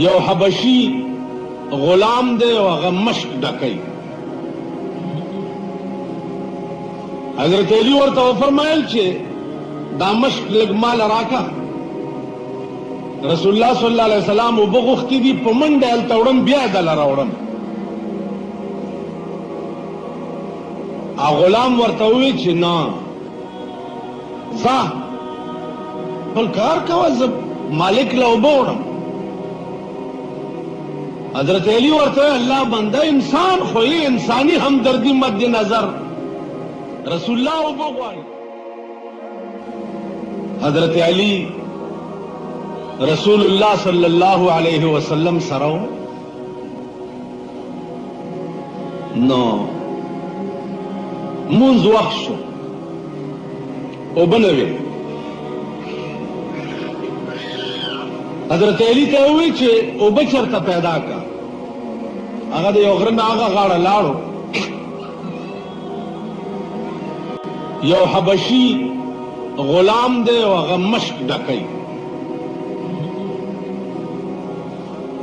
You حبشی غلام دے او هغه مشک ډکوي. حضرت علی ورته فرمایل چې دا مشک لږ مال راکا. رسول الله صلی الله علیه وسلم وبغوښتي دي په منډه هلته وړم بیا یې دله راوړم. غلام ورته ووی چې نه ځه خپل کار کوه، زه مالک له اوبه وړم. حضرت علی ورته الله بنده انسان خو یې انساني همدردي مد نظر رسول الله اوبه غواړي. حضرت علی رسول الله صلی الله علیه وسلم سره نو مونږ وخت شو اوبه نه وې. حضرت علی ته ووی چې اوبه چېرته پیدا کا. هغه د یو غره نه هغه غاړه لاړو. یو حبشي غلام دی او هغه مشک ډکوي.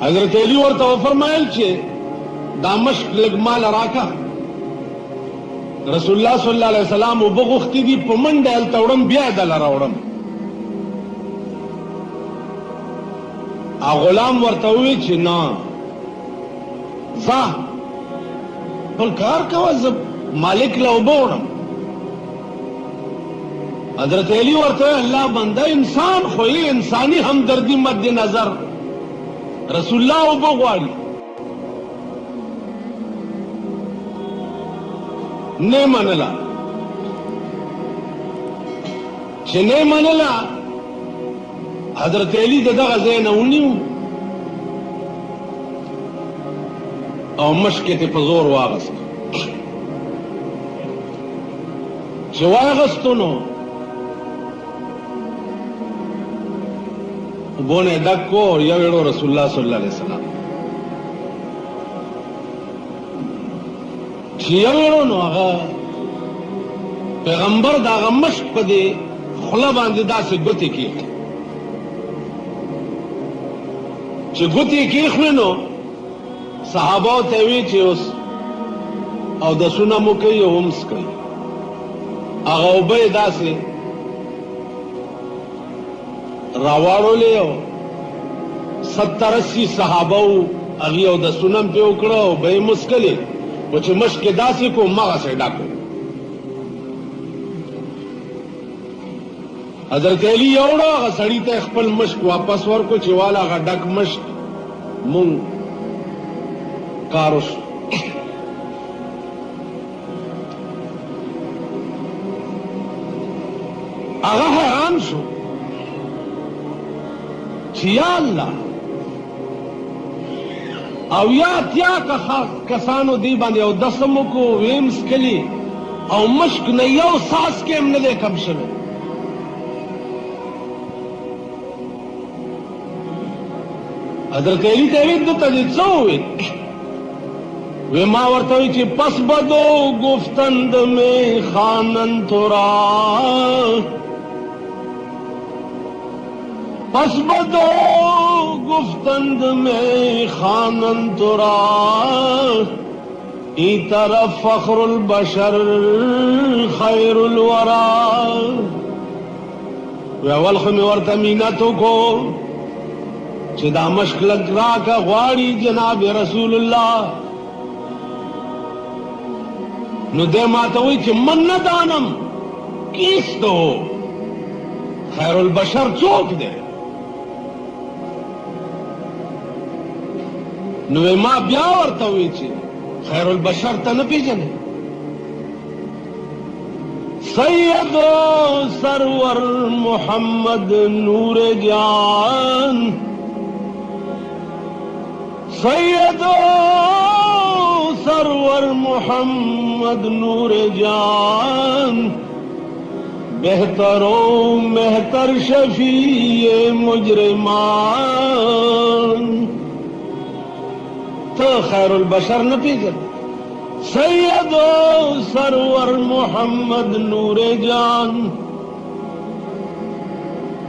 حضرت علی ورته فرمایل چې دا مشک لږ مال راکا. رسول الله صلی الله علیه وسلم وبغوښتي دي په منډه هلته وړم بیا یې دله راوړم. غلام ورته ووی چې نه ځه خپل کار کوه، زه مالک له اوبه وړم. حضرت علی ورته الله بنده انسان خو یې انساني همدردي مد نظر رسول الله اوبه غواړي. نه منله. چې نه منله حضرت علی د دغه ځای نه ونیو او مشک یې په زور واغست. چې واغستو نو اوبو نه ډک کو او یو ویړو رسول الله صلی الله علیه وسلم چې یو ویړو نو هغه پیغمبر د هغه مشک په دې خوله باندې داسې ګوتې کېښودې چې ګوتې یې کېښوې نو صحابه ته وی چې اوس اودسونه مو کوي او هم څښئ. هغه اوبه یې داسې راواړولې او 70-80 صحابه وو، هغې اودسونه هم پرې وکړه او اوبه یې مو څښلې. خو چې مشک یې داسې کړو همغسې ډک و. حضرت علی یې وړه هغه سړي ته خپل مشک واپس ورکړو چې واله هغه ډک مشک مونږ کار وشو. هغه حیران شو چې یا الله او یا اتیا کسانو دی باندې اودس هم وکړو ویې هم څښلي او مشک نه یو څاڅکی هم نه دی کم شوی. حضرت علی ته وی دته دې څه وویل؟ وی ما ورته وی چې پس بدو گفتند میں خانن تو را، پس بدو گفتند میں خانن تو را، ای طرف فخر البشر خیر الورا. وی اول خو مې ورته مینت وکړو چې دا مشک لږ راکه غواړي جناب رسول الله. نو دې ماته وایي چې من نه دانم کیست ہو، خیر البشر څوک دی؟ نو ما بیا ورته وایي چې خیر البشر ته نه پیژنې؟ سید سرور محمد نور جان، سید سرور محمد نور جان، بہتر و مہتر شفیع مجرمان. تو خیر البشر نہ پیژن؟ سید سرور محمد نور جان،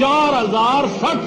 4060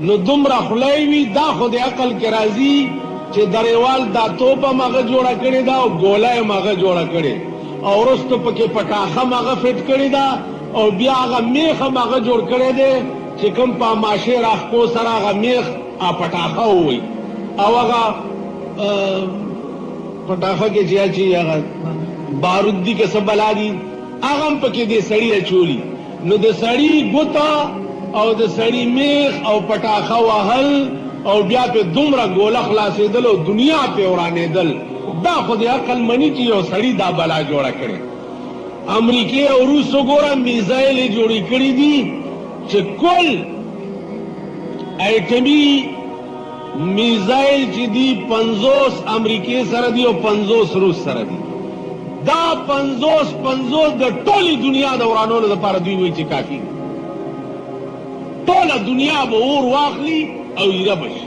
نو دومره خولای وي دا خو د عقل کې راځي چې دریوال دا توپه مغه جوړه کړې ده او ګوله یې مغه جوړه کړې او وروسته پکې پټاخه مغه فټ کړې ده او بیا هغه میخه مغه جوړ کړی دی چې کوم په ماشې راښکو سره هغه میخ پټاخه ووایي او هغه پټاخه کې چې اچي هغه بارود دي که څه بلا دي هغه هم پکې دې سړي اچولي نو د سړي ګوته او د سړي میخ او پټاخه وهل او بیا په دومره ګوله خلاصېدل او دنیا پې ورانېدل دا خو د عقل مني چې یو سړي دا بلا جوړه کړې امریکې او روس وګوره میزایل یې جوړې کړي دي چې کل ایټمي میزایل چې دي 50 امریکې سره دي او 50 روس سره دي دا 50 د ټولې دنیا د ورانولو لپاره دوی وایي چې کافي ټوله دنیا به اور واخلي او ایره بشي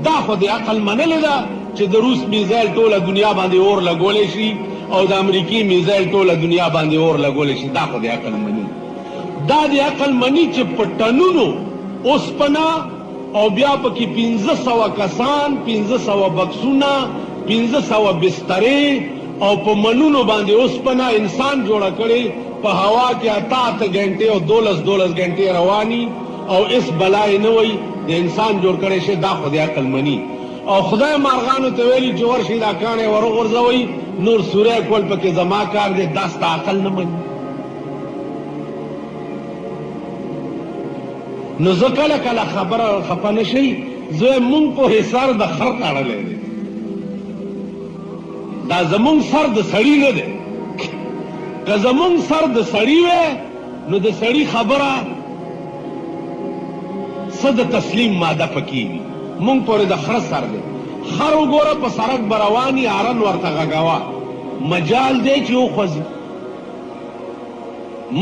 دا خو د عقل منلې ده چې د روس میزایل ټوله دنیا باندې اور لګولی شي او د امریکې میزایل ټوله دنیا باندې اور لګولی شي دا خو د عقل مني دا د عقل مني چې په ټنونو اوسپنه او بیا پکې 1500 کسان 1500 بکسونه 1500 بسترې او په منونو باندې اوسپنه انسان جوړه کړي په هوا کې 8 غنټې او 12 غنټې رواني او اس بلای نه وي د انسان جوړ کړي شي دا خو د عقل مني او خدای مارغانو ته ویلي چې ورشي دا کاڼې ورغورځوئ نور سوری کول پکې زما کار دی دا ستا عقل نه مني نو زه کله کله خبره خفه نه شئ زه مونږ پوهې سر د خر تړلی دی دا زمونږ سر د سړي نه دی که زمونږ سر د سړي وی نو د سړي خبره څه د تسلیم ماده پکې وي مونږ پورې د خره سر دی خر وګوره په سړک به رواني هارن ورته غږوه مجال دی چې وخوځي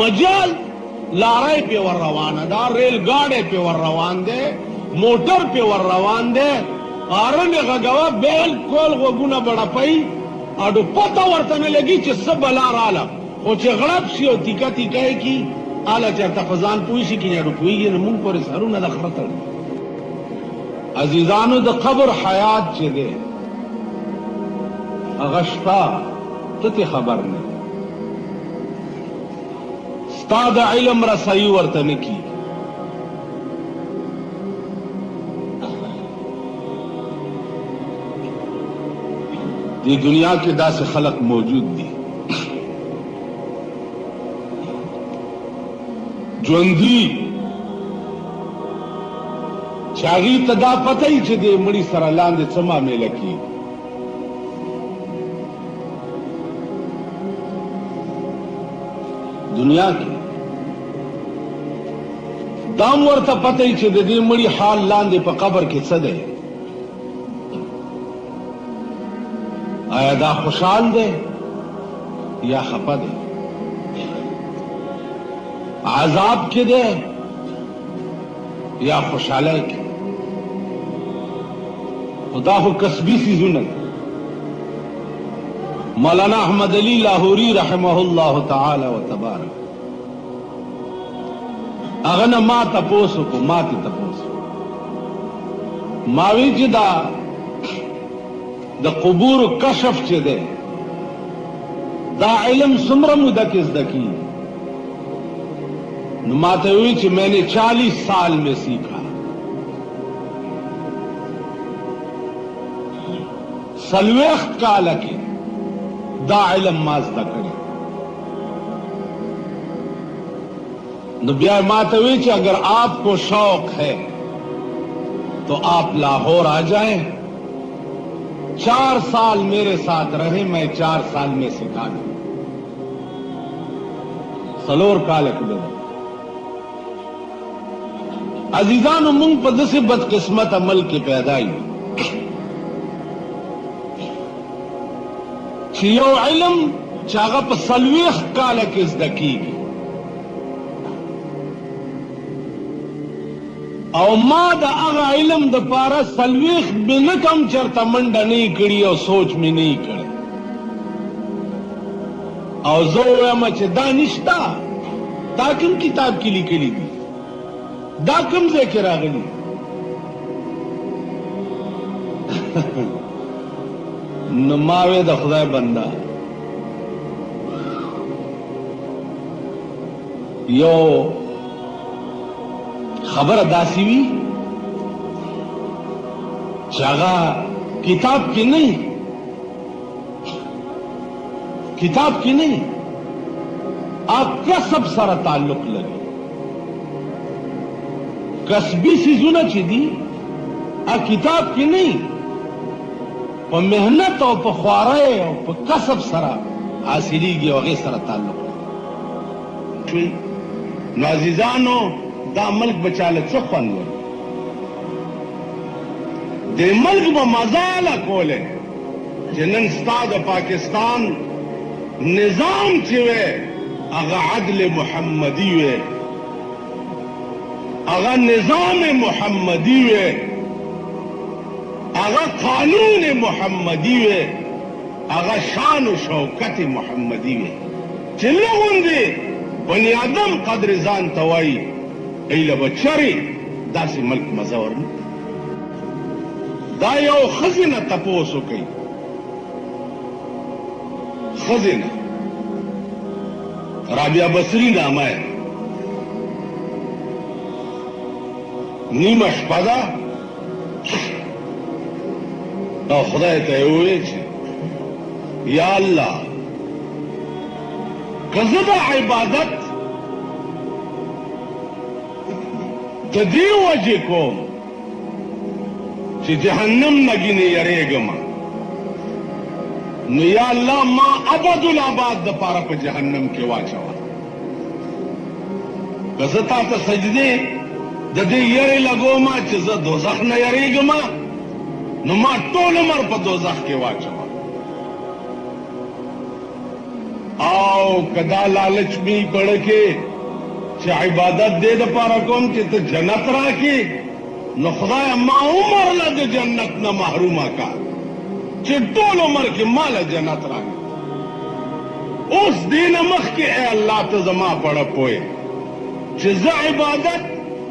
مجال لارۍ پې ور روانه ده ریل ګاډی پې ور روان دی موټر پې ور روان دی هارن یې غږوه بالکل غوږونه بړپوي اډو پته ورته نه لګي چې څه بلا راله خو چې غړپ شي او تیکه تیکه یې کي هله چېرته په ځان پوه شي که اډو پوهېږي نو مونږ پورې سرونه د خره تړي عزیزانو د قبر حیات چې دی هغه شته ته ترې خبر نه ستا د علم رسایي ورته نه کېږي دی دنیا کې داسې خلق موجود دي ژوندي چې هغې ته دا پته وي چې دې مړي سره لاندې څه معامله کېږي دنیا کې دام ورته پته وي چې د دې مړي حال لاندې په قبر کې څه دی آیا دا خوشحال دی یا خفه دی عذاب کې دی یا خوشحالی کې خدا خو کسبی څیزونه مولانا احمد علی لاہوری رحمه الله تعالی و تبارک هغه نه ما تپوس وکړو ما ته تپوس ما وی چې دا د قبور کشف چې دی دا علم څومره موده کې زده کېږي نو ما ته وی چې میں نے 40 سال میں سیکھا 40 کاله کې دا علم ما زده کړی نو بیا ما ته وی چې اگر آپ کو شوق ہے تو آپ لاہور آ جائیں 4 سال میرے ساتھ رہے میں 4 سال میں سکھا دوں سلور کال کې عزیزانو مونږ په داسې بدقسمت عمل کې پیدا یو چې یو علم چې هغه په 40 کاله کې زده کېږي او ما د هغه علم دپاره 40 منټ هم چېرته منډه نه یې کړي او سوچ مې نه یې کړی او زه ووایم چې دا نشته دا کوم کتاب کې لیکلي دي دا کوم ځای کې راغلي نو ما وې د خدای بنده یو خبره داسې وي چې هغه کتاب کې نه کتاب کې نه آپ کسب سره تعلق لري کسبی سیزونه چې دي کتاب کې نه په مهنت او په خوارۍ او په کسب سره حاصلېږي او هغې سره تعلق لري نو عزیزانو دا ملک به چاله څه خوند ورکړي دې ملک به مزاله کولی چې نن ستا د پاکستان نظام چې وی هغه عدل محمدي وی هغه نظام محمدي وی هغه قانون محمدي وی هغه شان و شوکت محمدي وی چې لغوندې بني آدم قدر ځان ته وایي ایله به چرې داسې ملک مزه ورنه دا یو ښځې نه تپوس وکئ ښځې نه رابعه بصري نامه یې نیمه شپه ده او خدای ته یې وویل چې یا الله که زه دا عبادت د دې وجې کوم چې جهنم نه ګینې یریږم نو یا الله ما ابدالآباد دپاره په جهنم کې واچوه که زه تا ته سجدې د دې یرې لګوم چې زه دوزخ نه یریږم نو ما ټول عمر په دوزخ کې واچوه او که دا لالچ می پړه کې چې عبادت دې دپاره کوم چې ته جنت راکې نو خدای ما عمر له د جنت نه محرومه کا چې ټول عمر کې مال جنت راکې اوس دې نه مخکې ای الله ته زما پړه پوهې چې زه عبادت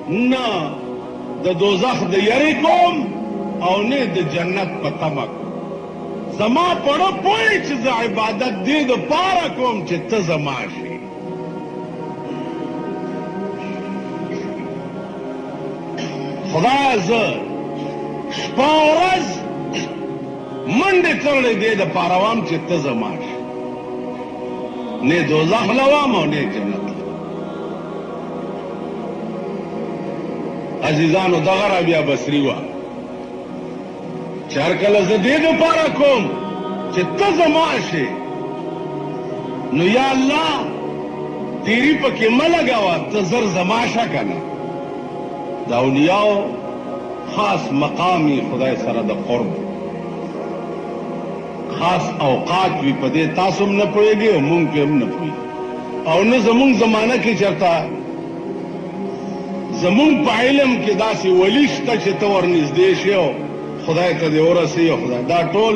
نه د دوزخ د یرې کوم او نه د جنت په تمه کوم زما پړه پوهې چې زه عبادت دې دپاره کوم چې ته زما شې خدای زه شپه او ورځ منډې تړلې دې دپاره وم چې ته زما شې نه دوزخ لوم او نه جنت عزیزانو دغه رابعه بصري وه چې هر کله زه دې دپاره کوم چې ته زما شې نو یا الله تیری پکې مه لګوه ته زر زما شه که نه د اولیاو خاص مقامی خدای سره د قرب خاص اوقات وي په دې تاسو هم نه پوهېږئ او مونږ پې هم نه پوهېږو او نه زمونږ زمانه کې چېرته زمونږ په علم کې داسې ولی شته چې ته ورنږدې شې او خدای ته دې ورسوي او خدای دا ټول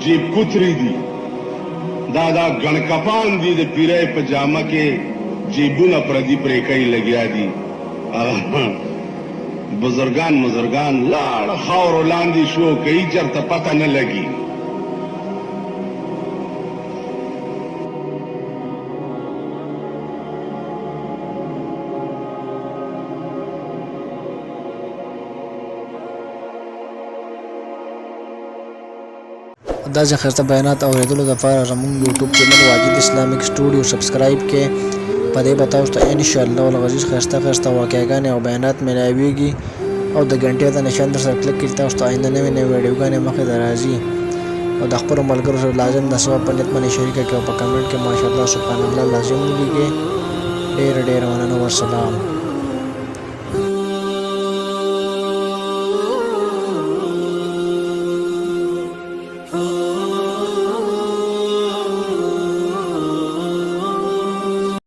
جیب کوتري دي دا ګڼکپان دي د پیرۍ په جامه کې جیبونه پردي پرېکۍ لګیا دي بزرگان لاړ خاورو لاندې شو که هیڅ چېرته پته نه لګي دا چې خسته بیانات اورېدلو دپاره زموږ YouTube channel Wajid Islamic studio subscribe کې په دې به تاسو ته انشاءالله العزیز خسته واقعګانې او بیانات میلاویږي او د ګنټې د نشان در سره کلک کړئ تاسو ته آینده نوې ویډیوګانې مخې ته راځي او د خپلو ملګرو سره لازم د ثواب په نیت باندې شریکه کړئ او په کمنټ کې ماشاءالله سبحان الله لازم ولیکئ ډېره مننه والسلام